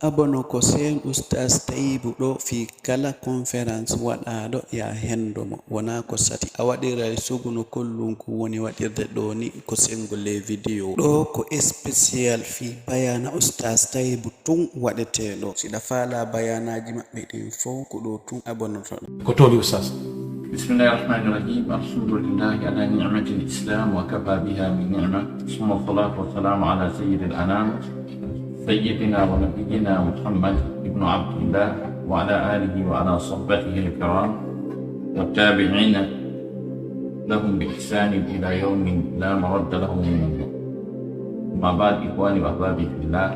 abono ko sen oustas Tayibou ɗo fi kala conférence waɗaɗo ya hendo mo wona ko sati a waɗira suguno kollunku woni waɗirde ɗo ni ko sengolle vidéo ɗo ko spécial fi bayana oustas Tayibou tun waɗeteɗo siɗa faala bayanaji maɓɓe ɗin fof ko ɗo tun abonoto ko toli oustas. بسم الله الرحمن الرحيم الحمد لله على نعمة الإسلام وكفى بها من نعمة ثم الصلاة والسلام على سيد الأنام سيدنا ونبينا محمد بن عبد الله وعلى آله وعلى صحبه الكرام والتابعين لهم بإحسان إلى يوم لا مرد له منه. أما بعد إخواني وأحبابي في الله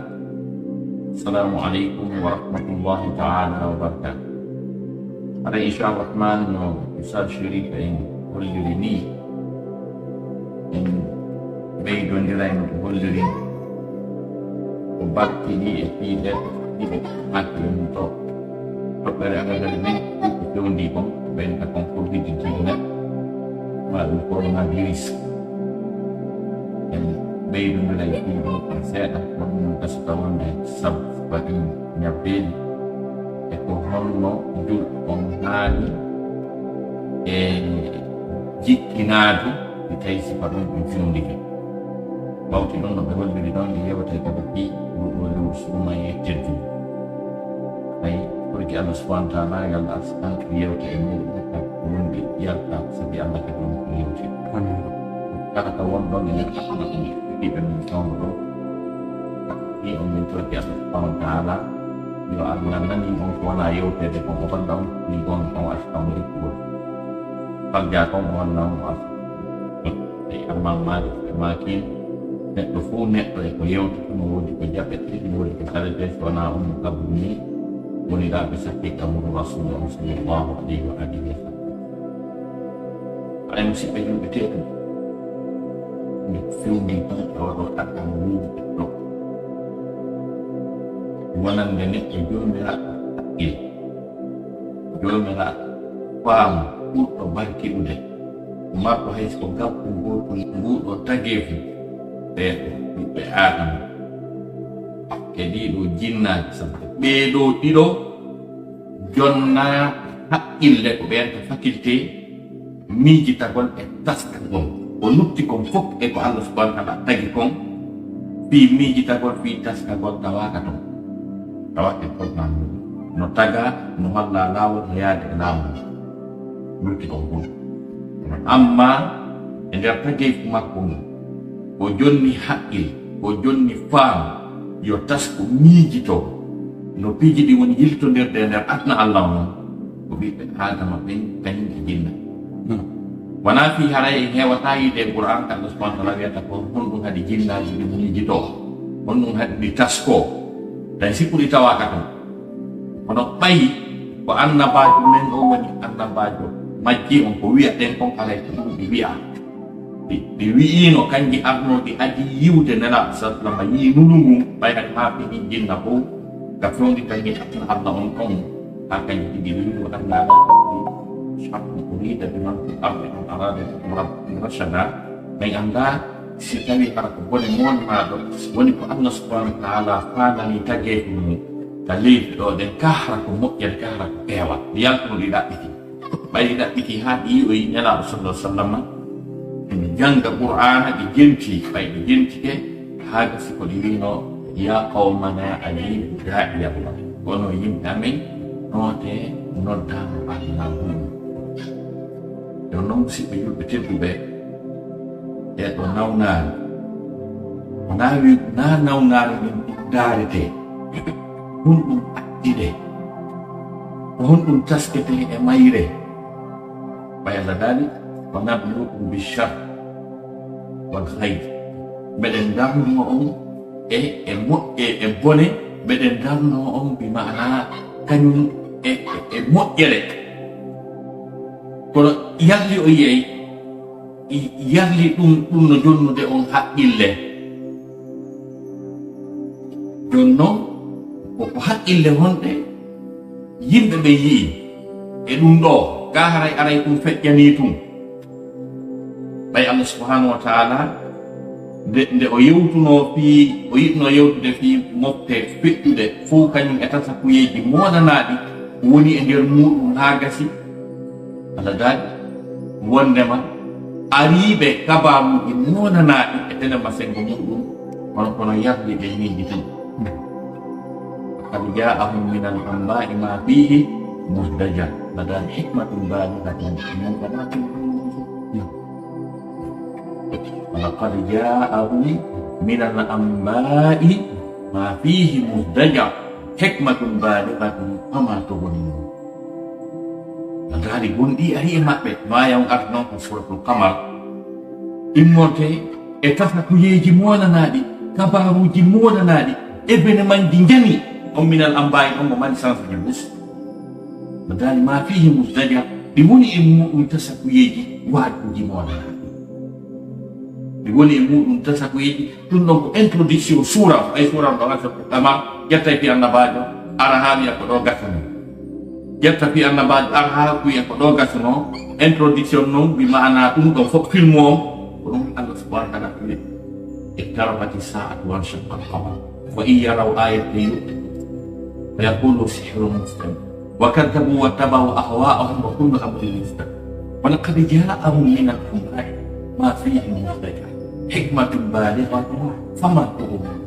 السلام عليكم ورحمة الله تعالى وبركاته. Ada insya Rahman misal syirik yang huluni yang baikun nilai huluni obat ini tidak mati untuk perkara-perkara ini itu mendipung bentang konflik di dunia melalui coronavirus yang baikun nilai itu saya akan kasih tahu sebagai nyabin eko holno jul on hani jikkinadu di tawi sifatu ɗum fewndike bawti ɗon no ɓe holliri ɗon ɗe yewata kadi ɗi ɗuɗɗo suma yettirdu ayi ɓurki allah subahana taala yo allah askanto yewta e muɗum ko wondi yalta sabi allah kadi on ko yewti kala ka wonɗon e nder hakkama ɗum ɗiɓe min tawno ɗo ɗi on min torki allah subahana taala yo Allah nani on ko wona yewtede kon o balla on ni gon on askamu rikkugo falja kon o walla on as e amamade e makin neɗɗo fuu neɗɗo e ko yewtata no wodi ko jaɓete ɗum woni ko salete so wona on kabbu ni woni ɗaɓe sakki kamuru rasulullah sallllahu alayhi wa alihi wa sallam ay musidɓe yimɓe teɗum nde fewndi tan e oɗo ɗaɗɗo mo wuude ɗo wonande neɗɗo jomiraɗo haqqil jomiraɗo faamu ɓurɗo barkiɗude marɗo hayso gabbu goto nguɗo tagefu ɓeɗo ɓiɓɓe adama e ɗiɗo jinnaji sampe ɓeeɗo ɗiɗo jonna haqqille ko ɓen to faculté miijitagol e taskagol o lutti kon fof e ko allah subahana taala tagi kon fi miijitagol fi taskagol tawaka ton tawake programme no taga no holla lawol no yaade e lawol lutti kon fof amma e nder tageefu makko ngu o jonni haqqil o jonni faam yo tasko miijito no piiji ɗi woni yiltodirde e nder adna allah noon ko ɓiɓɓe adama ɓen kañum e jinna wona fi haray en hewata yiide e qouran ka allah subahana taala wiyata ko honɗum haɗi jinnaji ɗi miijito honɗum haɗi ɗi tasko dan sikkuɗi tawaka ton kono ɓayi ko annabajo men o woni annabajo majji on ko wiyaɗen kon kala ko ɗum ɗi wiya ɗi wi'ino kanji arno ɗi adi yiwde nelaɗo sallama yi nulungu ɓay kadi ha fini jinna fo ka fewndi kanji adna allah on kon ha kanji ɗiɗi wiru annaɗa shabnu urida biman fi ardi an arada rabbi rashada min anda si tawi hara ko bone monmaɗo woni ko allah subahanahu wa taala fanani tageefu mum ka leydi ɗo ɗen kahra ko moƴƴere kahra ko ɓeewa yaltuno ɗi ɗaɓɓiti ɓayɗi ɗaɓɓiti ha ɗi yi'oyi nelaɗo sallah sallam ene janga qur'ana ɗi jenti ɓay ɗi jentike ha gasi ko ɗi wino ya qawmana ajibu da'i allah wono yimɓe amen noote noddama allah mum yo noon musidɓe yimɓe tedduɓe e ɗo nawnaari na nawnaari min daarete honɗum aɗɗide ko honɗum taskete e mayre ɓay allah daali ko nabluukum bichar wal hayr mbeɗen darnuno on e moƴƴe e bone mbeɗen darnuno on bi mana kañum e moƴƴere kono yalli o yeey yarli ɗum no jonnude on haqqille jon noon koko haqqille wonɗe yimɓe ɓe yii e ɗum ɗo ga haray aray ɗum feƴƴani tum ɓay allah subhanahu wa taala nde o yewtuno fi o yiɗno yewtude fi mofte feƴƴude fof kañum e tata kuyeji moɗanaɗi woni e nder muɗum ha gasi Allah daɗi wondema ariɓe kabaruji moɗanaɗi e tene masengo muɗum kono yardi ɓe miiji tan qad ja'ahum min al-anba'i ma fihi muzdajar ladan hikmatun balighatun min kamatin laqad ja'ahum min al-anba'i ma fihi muzdajar hikmatun balighatun fama tughni ladan gondi ari e mabɓe ma yaw art non ko suratul qamar immonte e tata kuyeji moɗanaɗi kabaruji moɗanaɗi événement ji jani on minal ambayi on mo mari sens de bus madali ma fihi musdaja ɗi woni e muɗum tasakuyeji waɗuji moɗanaɗi ɗi woni e muɗum tasakuyeji ɗum ɗon ko introduction sura ay sura ɗo asa ko tama ƴetta fi annabajo ara ha wiya ko ɗo gasano ƴetta fi annabajo ara ha wiya ko ɗo gasano introduction noon wi maana ɗum ɗon fof film o ko ɗum Allah subhanahu wa ta'ala wiya اقتربت الساعة وانشق القمر وإن يروا آية فيقولوا سحر مستمر وكذبوا واتبعوا أهواءهم وكل أمر مستمر ولقد جاءهم من الأنباء ما فيه مزدجر حكمة بالغة فما تغني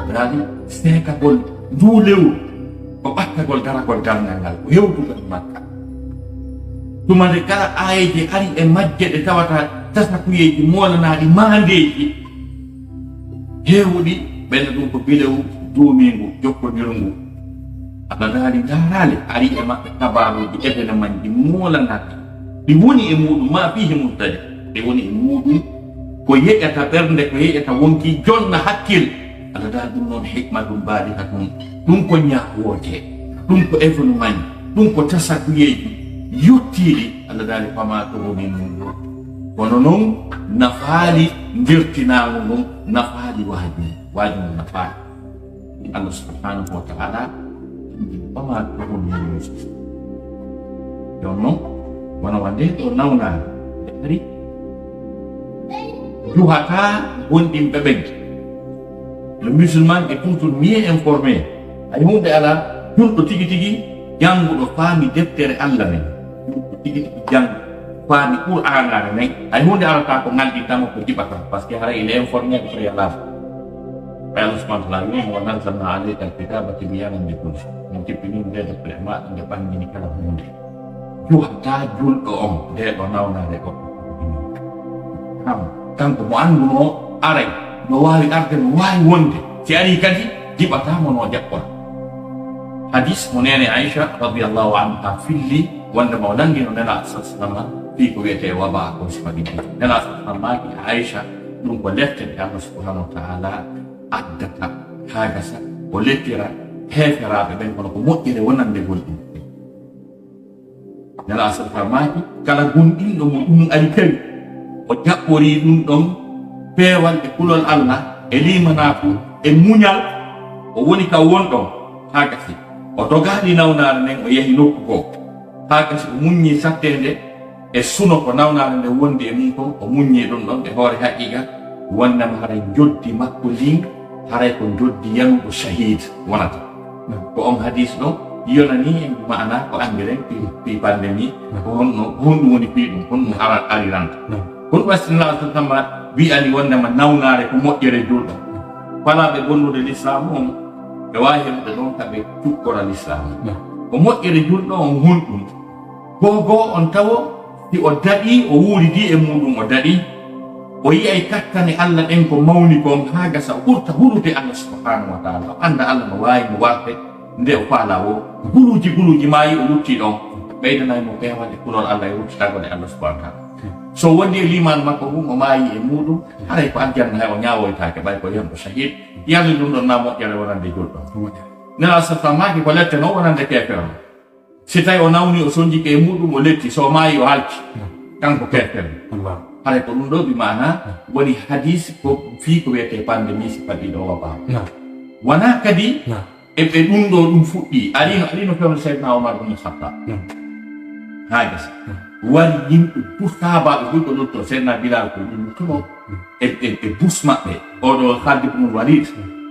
berarti saya kagol dulu bapak kagol darah kagol gangal yaudu kan maka cuma dekala ayat hari emajje de tawata tasakuyeji moɗanaɗi mandeji hewɗi ɓenne ɗum ko bilewu duumingu jokkodirngu Allah daali darale ari e maɓɓe kabaruji événement ji moɗanaɗi ɗi woni e muɗum ma fihi mubtaja ɗi woni e muɗum ko yeƴata ɓernde ko yeƴata wonki jonna hakkille Allah daali ɗum noon hikma ɗum mbaɗika ɗum ɗum ko ñawoje ɗum ko événement ɗum ko tasakuyeji yettiɗi Allah daali fama to woni mum kono noon nafaali ndirtinago ngon nafaali waaji mum nafaali Allah subhanahu wa ta'ala fama to woni mum jon noon wona wande ɗo nawnaade ɓe ari juhata gonɗinɓe ɓegge le musulman est toujours mieux informé ay hunde ala julɗo tigi tigi jannguɗo faami deftere Allah men julɗo tigi tigi janngu faami qur'anare men ay hunde alata ko ngalɗitamo ko jiɓata par ce que hara il est informé ko préalable Allah subhanahu wa ta'ala wi wa nazzalna alayka alkitaba tibyanan likulli shay min tippini nde deftere maɗa nde ɓangini kala hunde juhata julɗo on nde ɗo nawnade o kanko mo annduno aray no wawi arde no wawi wonde si ari kadi jiɓatamo no jaɓɓora hadis mo nene Aisha radiyallahu anha filli wonde mo nangino nena sallallahu fi ko wiyete waba ko sifadi nena sallallahu maki Aisha ɗum ko leftede Allah subhanahu wa ta'ala addata ha gasa o lettira heferaɓe ɓen kono ko moƴƴere wonande gonɗin nena sallallahu maki kala gonɗinɗo mo ɗum ari kadi o jaɓɓori ɗum ɗon peewal e kulol Allah e limanaku e muñal o woni ka wonɗon ha gasi o dogaɗi nawnare nden o yehi nokku ko ha gasi o muññi sattede e suno ko nawnare nde wondi e mum kon o muññi ɗum ɗon e hoore haqiqa wonnama haray joddi makko ndin haray ko joddi yanuɗo shahid wonata ko on hadis ɗo yonani en maana ko andiren pi pandémie ko honɗum woni pi ɗum honɗum ariranta kono wastinala so tamba wi'ani wondema nawnare ko moƴƴere julɗo falaɓe gonnude l'islam on ɓe wawi heɓude ɗon kaɓe cukkora l'islam ko moƴƴere julɗo on hunɗum gogo on tawo si o daɗi o wuuridi e muɗum o daɗi o yiyay kattane Allah ɗen ko mawni kon ha gasa o ɓurta hurude Allah subhanahu wa ta'ala o anda Allah no wawi mo warde nde o faala o guluji mayi o wutti ɗon ɓeydanaymo pewade kulol Allah e wuttitagode Allah subhanahu wa ta'ala so wondi e liman makko ɗum o maayi e muɗum haray ko aljanna hay o ñawoytake ɓay ko yiyam ko shahid yalli ɗum ɗon na moƴƴere wonande julɗo nena satamaki ko lette noon wonande kefere si tawi o nawni o sonjike e muɗum o letti so maayi o halti kanko kefere haray ko ɗum ɗo ɓi mana woni hadis ko fii ko wiyete pandémie si paɗiɗo waba wona kadi eɓe ɗum ɗo ɗum fuɗɗi alino fewne seydna Omar ibn Khattab ha gesa wari yimɓe pour sahabaɓe ɓurɗo ɗon to seydna bilal ko ɗum luttuno e bus maɓɓe oɗo haalde ko ɗum walid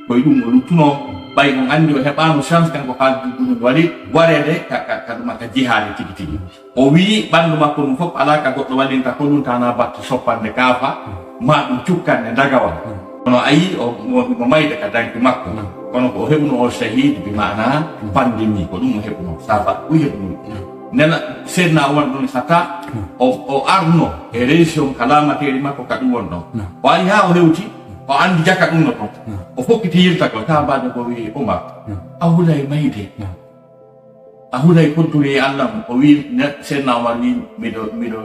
koye ɗum o luttuno ɓay on anndi o heɓano chance kanko haalde ɗum walid warede ka ɗuma ka jihaade tigi tigi o wii ɓanndu makko ɗum fof ala ka goɗɗo wallinta ko ɗum tana batte soppande kaafa ma ɗum cukkanne dagawal kono a yii mo mayde ka danki makko kono ko o heɓuno o shahid bi mana pandemi ko ɗum o heɓuno saba ɗum heɓuno nena seydna omar ɗum hatta o arno e région kalamateri makko ka ɗum won ɗon o ari ha o hewti o andi jaka ɗum no ton o fokkiti yirta ko tabaɗo ko wi omar a hulay mayde a hulay konturi e allah o wi seydna omar wi miɗo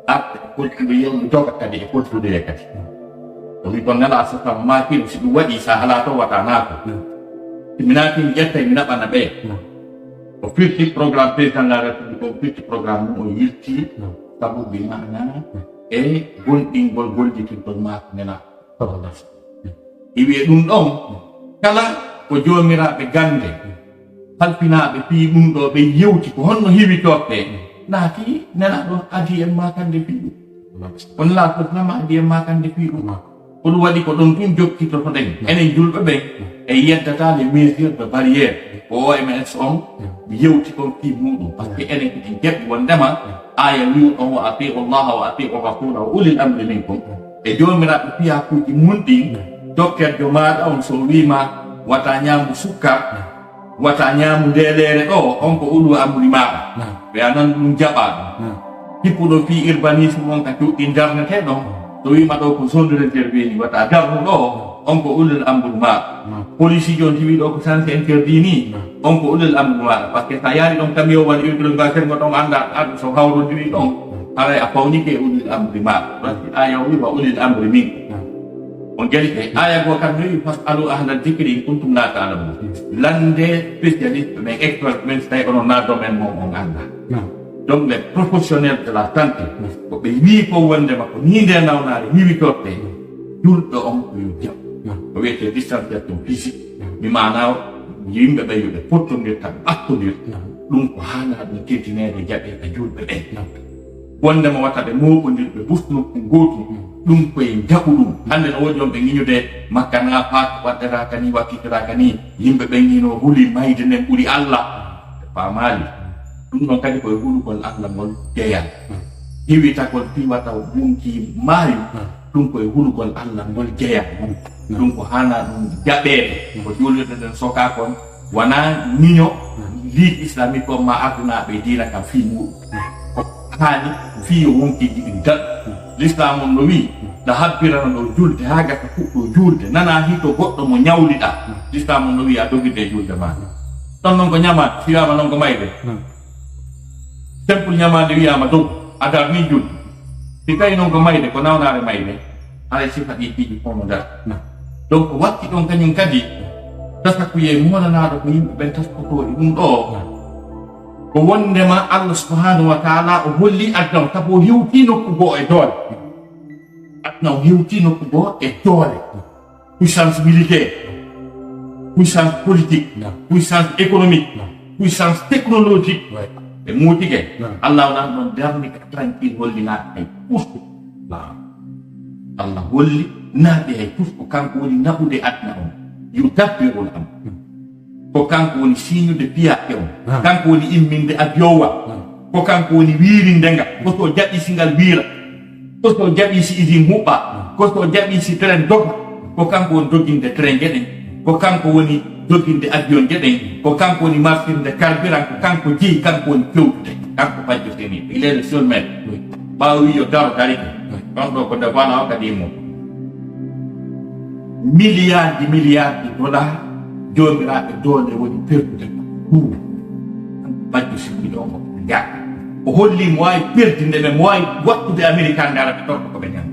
arde kontude yo mi joga kadi e kontude e kadi o wi kon nela sata makino si ɗum waɗi sa ala to wata naako mi naati mi ƴetta mi naɓana ɓe o firti programme président de la république o firti programme mum o yilti sabu bi mana e gonɗingol gollitirgol maako nena tolas i wiye ɗum ɗon kala ko joomiraɓe gande halfinaɓe fii ɗum ɗo ɓe yewti ko honno hiwitorte naati nena ɗon adi en makande fii ɗum on laatotnama adi en makande fii ɗum ko ɗum waɗi ko ɗon ɗum jokkitoto ɗen enen julɓe ɓen e yeddata les mesures de barrière ko OMS on yewti on fii muɗum par ce que enen eɗen jaɓɓi wondema aya wiu ɗon wa atiu llaha wa atiu rasula wa ulil amri minkum e jomiraɓe piyakuji munɗin dokkerjo maɗa on so wima wata ñaamu sukkar wata ñaamu ndelere ɗo on ko ulu amri maɗa ɓe anan ɗum jaɓa ɗum hippuɗo fi urbanisme on ka cuɗɗi darnete ɗon so wima ɗo ko zone de réservé ni wata darnu ɗo on ko ulul amru maɗa police jon tiwi ɗo ko sens interdit ni on ko ulul amru maɗa par ce que sa yaari ɗon camion waɗi ultrogation go ɗon anda arɗo so hawrodiri ɗon aray a fawnike ulul amri maɗa parce que aya wi wa ulil amri min on jali ke aya go kam wi fasalu ahla dhikri in kuntum la ta'lamun lande spécialiste mais expert men tay onon na domaine mom on anda donc les professionnels de la santé ko ɓe wi ko wondema ko ni nde nawnare hiwitorte julɗo on ko yo jam ko wiyete distanciation physique mi mana yimɓe ɓe yoɓe pottodirta ɓe ɓattodirta ɗum ko haala ɗum kettinede jaɓe ka julɓe ɓen wondema watta ɓe moɓodirɓe busnokku gotum ɗum koye jaɓu ɗum hande no woodi on ɓe giñude makka na paak waɗɗata ni wakkitata ni yimɓe ɓen hino huli mayde nden ɓuuri allah ɓe famali ɗum ɗon kadi koye hulugol allah ngol jeeyal hiwitagol fiwata wonki maayu ɗum koye hulugol allah ngol jeeya ɗum ko hana ɗum jaɓede ko julirɗe ɗen soka kon wona miño ligue islamique o ma ardunaɓe diina kam fi muɗum ko hani fiyo wonkiji ɗin dal l'islam on no wi ɗa habbirana ɗo julde ha gata fuɗɗo julde nana hito goɗɗo mo ñawliɗa l'islam on no wi a dogide julde ma ɗon noon ko ñama fiyama noon ko mayde temple ñamade wiyama dow adar ni julde si tawi noon ko mayde ko nawnare mayde alay sifa ɗi piiji fono dar donc watti ɗon kañum kadi tasakuye monanaɗo ko yimɓe ɓen taskotoɗi ɗum ɗo ko wondema allah subhanahu wa taala o holli adna o sabu o hewti nokku goo e doole adna o hewti nokku goo e doole puissance militaire puissance politique puissance économique puissance technologique e muutige allah onan ɗon darni ka tranquille holli naaɓe hay ɓurko allah holli naaɓe hay ɓurko kanko woni naɓude adna on yudabbirul am ko kanko woni signude piyaɓe on kanko woni imminde abiyowa ko kanko woni wiirindenga ko so jaɓi si ngal wiira ko so jaɓi si usine huɓɓa ko so jaɓi si train doga ko kanko woni doginde train gueɗen ko kanko woni doginde avion gueɗen ko kanko woni martirde carburant ko kanko jeeyi kanko woni fewtude kanko fajjoteni il est le seul maître ɓawa wi yo daro darike ɗon ɗo ko nde wana o kadi mum milliard de dollars jomiraɓe doole woni perdude ɗum bajjo sikkiɗo o ko jaa o holli mo wawi perdinde ɓe mo wawi wattude américain ngara ɓe torko koɓe ñama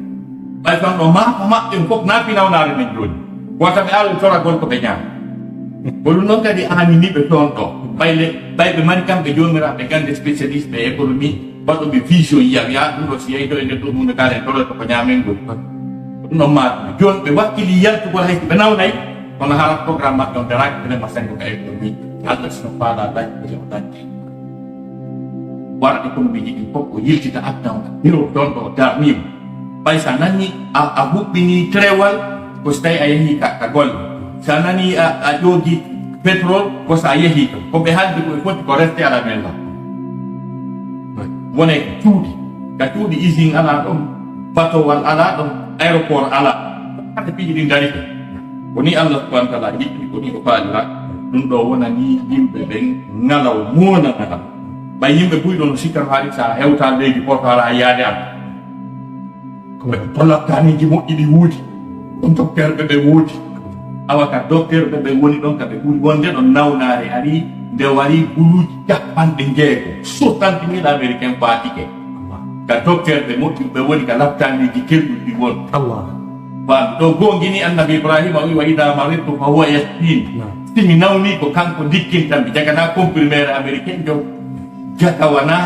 ɓay tan ɗo maako maɓɓe fof naafi nawnare men joni wota ɓe awi toragol koɓe ñama ko ɗum noon kadi aniniɓe toon ɗo ɓayɓe mari kamɓe jomiraɓe gande spécialiste ɓe économie waɗoɓe vision yiya wiya ɗum ɗo si yeyi ɗo e nder ɗo ɗum kalen toroto ko ñamen gol ɗum ɗon maɗum joni ɓe wakkili yaltugol hayso ɓe nawnayi kono haala programme maɓɓe on daraki ɓenema sengo ka économie allah sino faala dañi o dañde wara économie ji ɗin fof o yiltita addan hiro ɗon ɗo darnima ɓay sa nani a huɓɓini trewal ko so tawi a yeehi ka golle sa nani a ƴoogi pétrole ko sa yeehi to ko ɓe haaldi koye foti ko reste à la maison wone ka cuuɗi usine ala ɗon batowal ala ɗon aéroport ala hade piiji ɗi dari to ko ni allah subahana taala yiɗɗi ko ni ko faalira ɗum ɗo wona ni yimɓe ɓen ngalaw mona ngalaw ɓay yimɓe buyɗo no sikkan haali sa hewta leydi portala a yaade an koɓe tollattaniji moƴƴi ɗi wuudi ɗon docteur ɓe ɓe woodi awa ka docteur ɓe ɓe woni ɗon kaɓe ɓuri wonde ɗon nawnaare ari nde wari buluuji capanɗe jeego 60.000 américain fatike ka docteur ɓe moƴƴi ɓe woni ka laptaniji kelɗuɗi ɗi won bam ɗo gongini annabi ibrahima wi wa ida maridtu fa huwa yastin simi nawni ko kanko dikkintanmi jagana comprimére américain jo jaga wana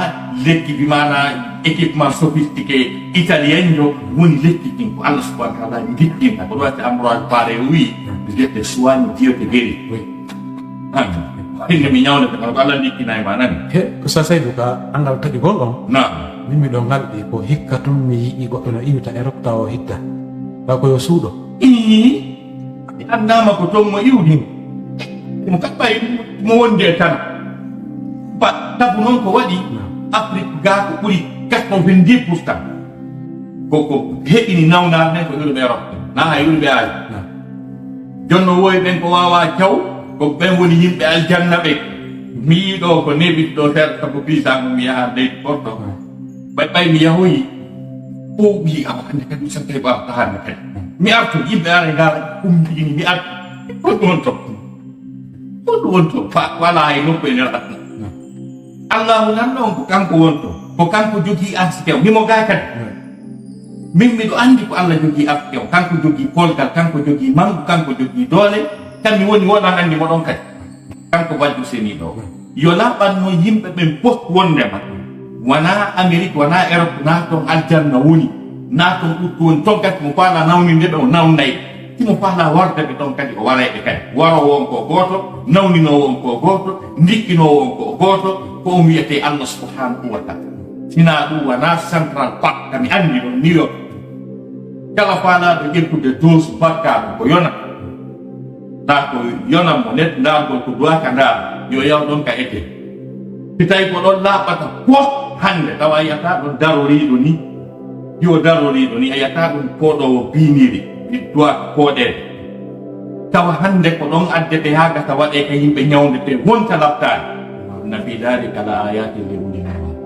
lekki bi mana équipement sophistiqué italien jo woni lekki ɗin ko allah subahana taala dikkinta ko ɗo watte amroage pare wi jette soigne Dieu te guérit inde mi ñawde ko allah dikkinayi ma nani ko sa Saydou ka andal tagi gonɗon na min miɗo ngalɗi ko hikka tun mi yiɗi goɗɗo no iwta e rokta o hidda taw koyo suuɗo mi andama ko toon mo iwdi mo kaɓɓay mo wonde tan tabu noon ko waɗi afrique ga ko ɓuri 90% koko heɓini nawnare nden ko yimɓe rokte na ha yimɓe aali jonno wowi ɓen ko wawa caw ko ɓen woni yimɓe aljanna ɓe mi yiɗo ko neɓiti ɗo seeɗa sabu visa mum mi yaha leydi porto ɓay mi yahoyi o wi awa hande kadi mi sante ɓa tahande kadi mi artu yimɓe ara ngara umdini mi artu ɗon won to wala hay nokku e nder aduna allahu nanɗo on ko kanko wonto ko kanko jogii arsikew mimo ga kadi min miɗo andi ko allah jogii arsikew kanko jogii polgal kanko jogii mangu kanko jogii doole tan mi woni woɗan andi moɗon kadi kanko waddu seni ɗo yo laɓanno yimɓe ɓen post wondema wona amérique wona europe na toon aljanna woni na toon ɗuttu woni toon kadi mo faala nawninde ɓe o nawnayi simo faala wardeɓe ɗon kadi o warayɓe kadi warowo on ko gooto nawninowo on ko gooto ndikkinowo on ko gooto ko on wiyete allah subhanahu wa taala sina ɗum wona central park kami andi ɗon new york kala faalaɗo ƴettude dose bakkaɗo ko yona na ko yona mo net ndargol ko duwaka ndar yo yaw ɗon ka ete si tawi ko ɗon laaɓata fof hande tawa a yiyata ɗon daroriɗo ni yo daroriɗo ni a yiyata ɗum koɗowo biniri duwa koɗede tawa hande ko ɗon addete ha gata waɗe ka yimɓe ñawdete wonta laftani na fi dalika la ayatin li ulil albab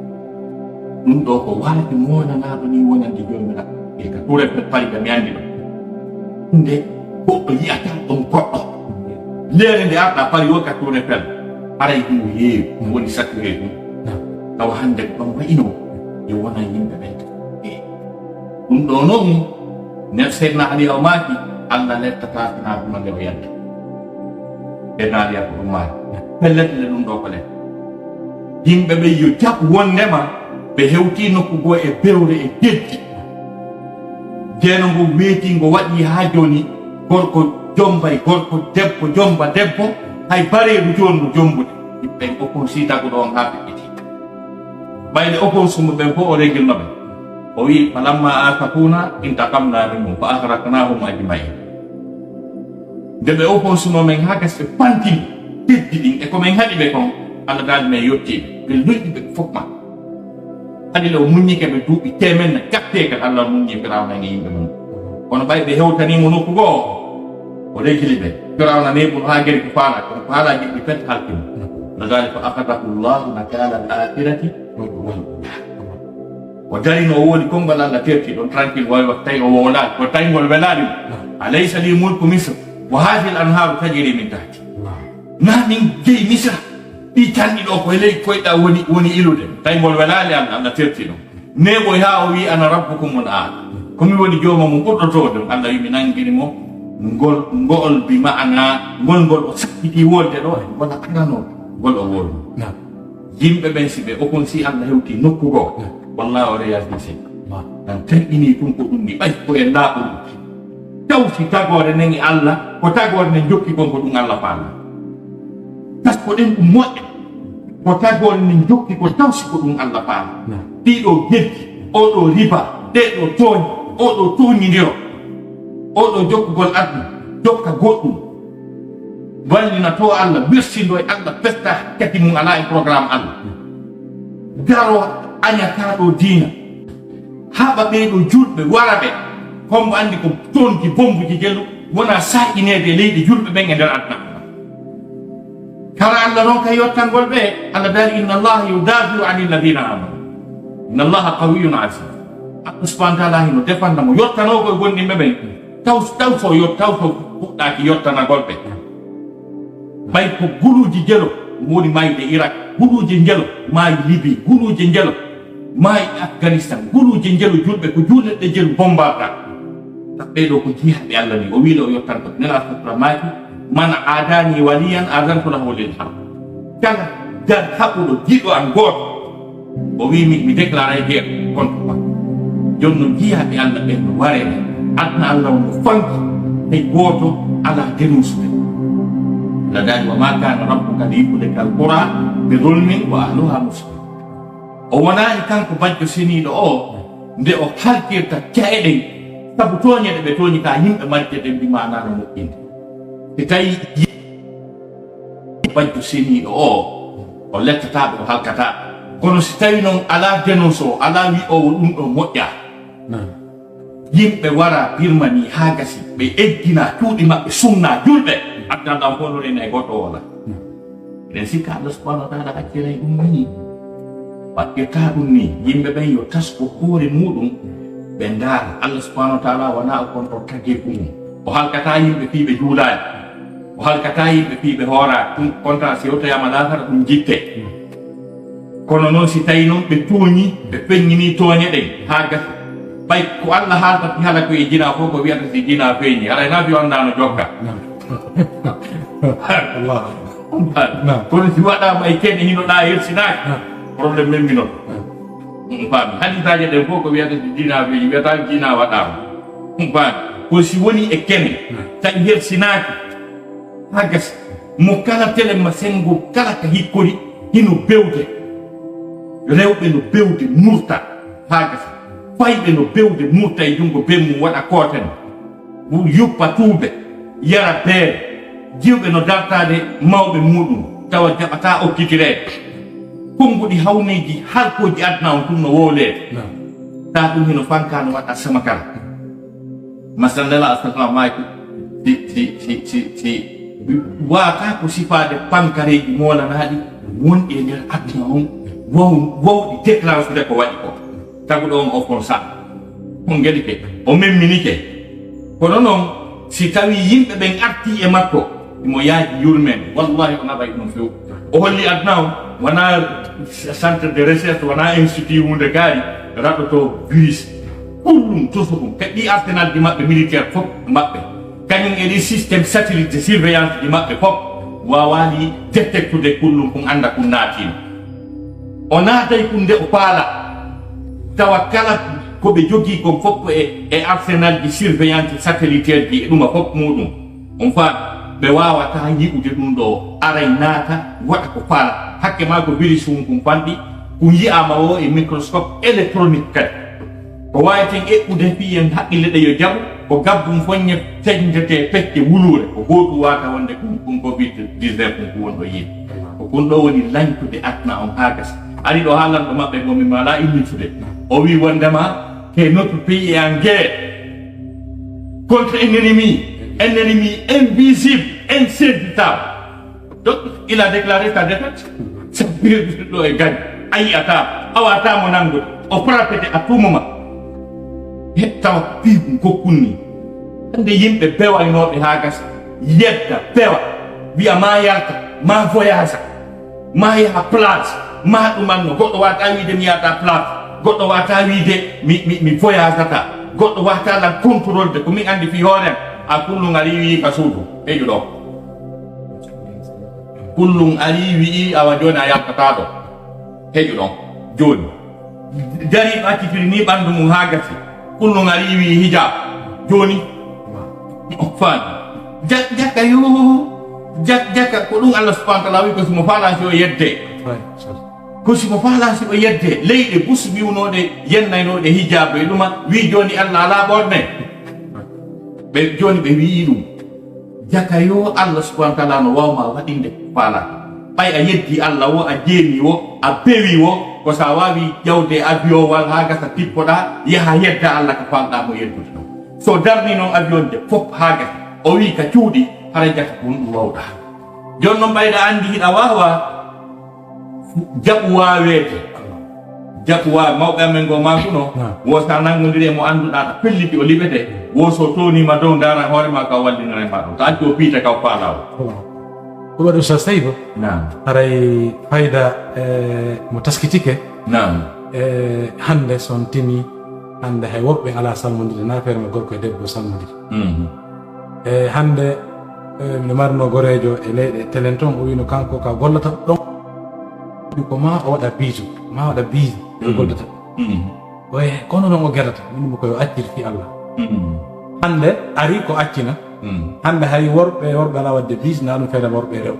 ɗum ɗo ko walde monanaɗo ni wonande jomiraɗo e ka ture pari ka mi andi ɗo nde goɗɗo yiyata ɗon goɗɗo lere nde arɗa pari wo ka ture fel aray ɗum heewi ɗum woni saturé ɗum tawa hande ko ɗon wayino yo wona yimɓe ɓen ɗum ɗo noon nen seydna ali o maaki allah lettata finakuma nde o yadde seydna ali ko ɗum maaki pelletle ɗum ɗo ko let yimɓe ɓe yo jaɓ wondema ɓe hewti nokku goo e bewre e deddi jeeno ngo weeti ngo waɗi ha joni gorko jombay gorko debbo jomba debbo hay bareeɗo joni no jombude yimɓe opon sitago ɗon ha ɓeɓɓiti ɓayde opon sumo ɓen fof o regilno ɓe o wi falamma asafuna intakamna minhum fa agraknahum ajmain nde ɓe opon suno men ha gasɓe pantini deddi ɗin e komin haɗi ɓe kon allah dali men yettiɓe ɓe luyɗi ɓe fof ma haɗi le o muññike ɓe duuɓi temenne gattegal allah muññi firawna e yimɓe mum kono ɓay ɓe hewtanimo nokku goo o regili ɓe firawna neɓuno ha gueri ko faala kono ko haalaji ɗi pet haltimo allah dali fa akadahu llahu nakala al akhirati wal o darino o woni konngol allah terti ɗon tranquille wawi wat tawi o wowlaani ko tawigol welaani alaysa li mulku misre wa hadi l anharu tajiri min tahti na min jeyi misra ɗi tanɗi ɗo koye ley koyɗa woni ilude tawigol welaali an allah terti ɗum neɓoy ha o wi ana rabbukum on aala komi woni jooma mo ɓurɗotode allah wi mi nangini mo ngol bi ma'ana ngol o sakkiti wolde ɗo e wona anano ngol o woldu yimɓe ɓen si ɓe okon si allah hewti nokku goo wallahi o réalité tan tanɗini ɗum ko ɗum ni ɓay ko e laaɓuɗum taw si tagore nen e allah ko tagore nen jokki kon ko ɗum allah faala par ce que ɗen ɗum moƴƴe ko tagol min jokki ko tawsi ko ɗum Allah faama ɗiɗo geddi oɗo riba ɗeɗo tooñi oɗo toñidiro oɗo jokkugol aduna jokka goɗɗum wallina to Allah wirsindo e Allah pesta hakkati mum ala e programme Allah garo añataɗo diina haɓa ɓeyɗo julɓe wara ɓe hombo andi ko tonki bombuji jellu wona saƴinede leydi julɓe ɓen e nder aduna kala Allah noon kay yottangol ɓe Allah dari inna allaha yudafiu ani alladina amanu inna allaha qawiyun aziz Allah subhanahu wa ta'ala hino defannamo yottanogo e gonɗinɓe ɓen taw so fuɗɗaki yottanagol ɓe ɓay ko guluji jelo moni mayde Irak guluji jelo maayi Libye guluji jelo maayi Afghanistan guluji jelo julɓe ko julɗeɗe jelu bombarda ɓeɗo ko jihaɓe Allah ni o wiide o yottanto nela sutra maaki man adani waliyan adantu lahu lil harb kala dar haɓuɗo jiɗo an gooto o wi mi déclaré guerre contre ma jonno jihaɓe Allah ɓen no warene adna Allah no fanki hay gooto ala dénonsude la dani wa ma kana rabbuka liyuhlika alqura bi dhulmin wa ahluha muslimun o wonani kanko bajjo seniɗo o nde o haltirta caeɗen sabu toñeɗe ɓe toñi ka yimɓe majjeɗe mbima anano moƴƴinde si tawi bajjo seniɗo o lettataɓe o halkata kono si tawi noon ala dénonce o ala wi o ɗum ɗo moƴƴa yimɓe wara birmani ha gasi ɓe eggina cuuɗi maɓɓe sumna julɓe addanɗam honorene e goɗɗo wala eɗen sikka Allah subhanahu wa ta'ala accirayi ɗum ni waɗirta ɗum ni yimɓe ɓen yo tasko hoore muɗum ɓe ndaara Allah subhanahu wa ta'ala wona o konto tagge ɗum o halkata yimɓe fiiɓe juulani o halkata yimɓe fiiɓe hoora ɗum contrat si yewtoyama latara ɗum jitte kono noon si tawi noon ɓe tooñi ɓe peññini tooñe ɗen ha gasi ɓay ko Allah haaltati hala ko e jina fof ko wiyata si jina feeñi haɗa na wiyondano jokka kono si waɗama e kene hinoɗa yersinaki probléme memminon faami hadisaji ɗen fof ko wiyata si jina feeñi wiyata jina waɗama faami ko si woni e kene tawi yersinaki ha gasi mo kala téléma sengo kala ka hikkori hino bewde rewɓe no bewde murta ha gasi fayɓe no bewde murta e jungo bemmum waɗa kooten yuppa tuuɓe yara beere jiwɓe no dartade mawɓe muɗum tawa jaɓata okkitirede konnguɗi hawneji halkoji adna on ɗum no wowlede ta ɗum hino fankano waɗa sama kala masandela astafirullah maki si wata ko sifade pankareji molanaɗi wonɗi e nder adna on wowɗi déclarasude ko waɗi ko taguɗo on ofon sa on geɗi ke o memminike kono noon si tawi yimɓe ɓen arti e makko imo yaaji yurmen wallahi o naɓay ɗum few o holli adna o wona centre de recherche wona institut hunde gaari raɗoto virus ɗum toso ɗum kadi ɗi arsenal ji maɓɓe militaire fof maɓɓe kañum e ɗi systéme satellite de surveillance ji maɓɓe fof wawali détectude kullum kon anda kum naatino o naatay kum nde o paala tawa kala ko ɓe jogii kon fof e arsenal ji surveillance satellitaire ji e ɗuma fof muɗum on faami ɓe wawata yi'ude ɗum ɗo aray naata waɗa ko faala hakke ma ko virus mum kum fanɗi kum yiyama o e microscope électronique kadi ko wawiten eɓɓude fiyen haqqille ɗe yo jaɓu ko gabbum foññe teñdete pecce wulure ko goɗɗum wata wonde ɗum covid-19 kum ko wonɗo yiide ko ɗum ɗo woni lañtude adna on ha gasa ari ɗo haalanɗo maɓɓe gomi mala innitude o wi wondema que notre pays est en guerre contre un ennemi invisible, insédutable. Donc il a déclaré sa défaite. C'est ɗo e gagne ayi ata awata mo nango o frappete à tout moment tawa piiɓum kokkunni ande yimɓe bewaynoɓe ha gasa yedda bewa wiya ma yalta ma voyage ma yaha place ma ɗumanno goɗɗo wata wiide mi yahata place goɗɗo wata wiide mi voyage ata goɗɗo wata lan contrôle de ko min andi fi hoorem a kullum ari wi ka suudu heƴu ɗo kullum ari wi awa joni a yaltata ɗo heƴu ɗon joni dariɓe accitiri ni ɓandu mum ha gasi kullum ari wi hijab joni o faami jakka yo jakka ko ɗum Allah subhanahu wa ta'ala wi ko somo falasi o yedde kusimo faala si o yedde leyɗe bus wiwnoɗe yennaynoɗe hijabe ɗuma wi joni Allah ala ɓorne ɓe joni ɓe wi ɗum jaka yo Allah subhanahu wa ta'ala no wawma waɗinde faala ɓay a yeddi Allah wo a jeemi wo a bewi wo ko sa wawi ƴawde avion wal ha gasa tippoɗa yaha yedda Allah ko falɗa mo yeddude ɗum so darni noon avion de fof ha gasa o wi ka cuuɗi hara jaka ko ɗum wawɗa joni noon ɓayɗa andi hiɗa wawa jaɓu waweede jaɓu wawe mawɓe amen go makuno wo sa nangodiri mo anduɗa ɗa pelliti o liɓete wo so tonima dow dara hoorema ka wallinanema ɗum to addi o piita kaw faalawo ɗum waɗi Oustaz Taibou haray fayda mo taskitike hande son tini hande hay woɓɓe ala salmodire nafere mo gorko e debbo salmodire hande mino marno gorejo e leyɗe telen toon o wino kanko ka gollata ɗon ko ma o waɗa biijo ma waɗa biiji o gollata oye kono noon o gueɗata minimo koyo accir fi Allah hande ari ko accina hande hay worɓe ala wadde biiji na ɗum feere worɓe rew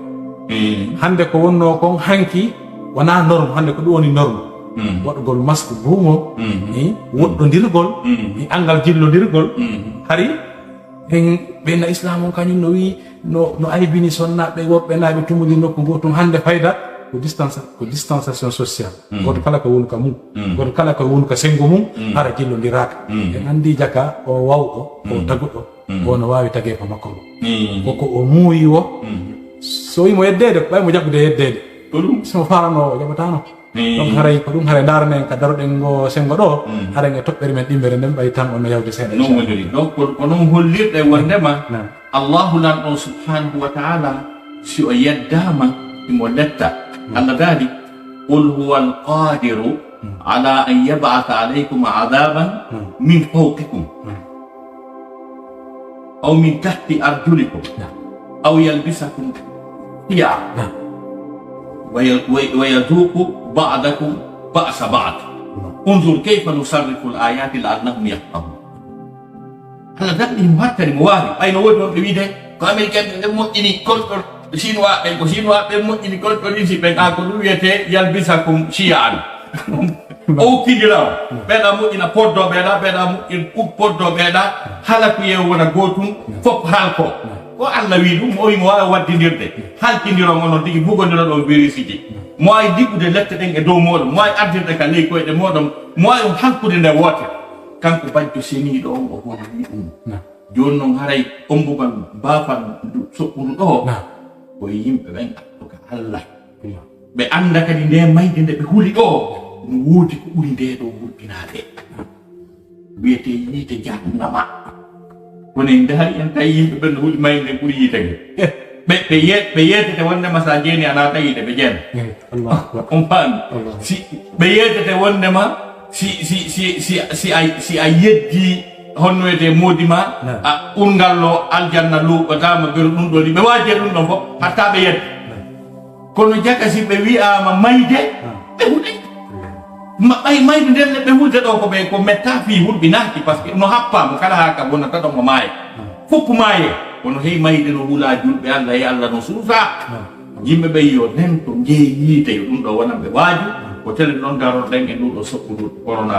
hande ko wonno kon hanki wona norme hande ko ɗum woni norme waɗugol masque buumo woɗɗodirgol angal jillodirgol hari en ɓenna islam on kañum no wi no aybini sonnaɓe worɓe naɓe tumudi nokku gotum hande fayda ko distanciation sociale goto kala ko woni ka mum goto kala ko woni ka sengo mum hara jillodiraka en andi jaka o wawɗo o taguɗo o no wawi tagge ko makko koko o muuyi wo so wimo yeddede ɓay mo jaɓɓude yeddede somo falano o jaɓatano donc haray ko ɗum haray darane en ka daroɗen go sengo ɗo haray e toɓɓere men ɗimmere nden ɓay tan onno yawde seeɗa non woniri donc ko noon hollirɗe wondema allahu lanɗo subhanahu wa ta'ala si o yeddama imo letta Allah dali qul huwa alqadiru ala an yab'atha alaykum adaban min fawqikum aw min tahti arjulikum aw yalbisakum shi'a ويذوق بعضكم بأس بعض انظر كيف نصرف الآيات لعلهم يفقهون هلا دقني مهتر مواري أين وجه بيده كأمريكا بمؤمني كل شينوا بمؤمني كل شيء بين أكلوا يته يلبسكم شيعا أو كيجلاو بين مؤمنا بودو بين مؤمن بودو بين هلا كيه ونا غوتون فوق هالكو ko Allah wi ɗum o wimo wawi waddidirde halkidiro ngono tigi bugodiro ɗo vérisiji mo wawi diggude lette ɗen e dow moɗon mo wawi ardirde ka ley koyɗe moɗon mo wawi halkude nde wotere kanko bajjo seniɗo on o hono wi ɗum joni noon haray ombugal bafal soɓɓuru ɗo ko yimɓe ɓen attuka Allah ɓe anda kadi nde mayde nde ɓe huuli ɗo no woodi ko ɓuri nde ɗo wurtinade wiyete yiite jahannama kono en dari en tawi yimɓe ɓen no huuli mayde ɓuri yiitege ɓe yettete wondema sa jeeni a nata yiide ɓe jeena on paami si ɓe yettete wondema si a yeddi honno wiyete moodi ma a ɓurgallo aljanna luɓatama beru ɗum ɗo ni ɓe wawi jeeɗ ɗum ɗon fof hatta ɓe yedde kono jaka si ɓe wiyama mayde ɓe huuɗe mayde nden ɓe hulde ɗo ko metta fi hurɓinaki par ce que no happama kala ha ka wonata ɗon o maaya foppu maaye kono hey mayde no huula julɓe Allah e Allah no suusa yimɓe ɓe yo nen to jeeyi yiite yo ɗum ɗo wona ɓe waaju ko tele ɗon daroɗen e ɗum ɗo soɓɓudu corona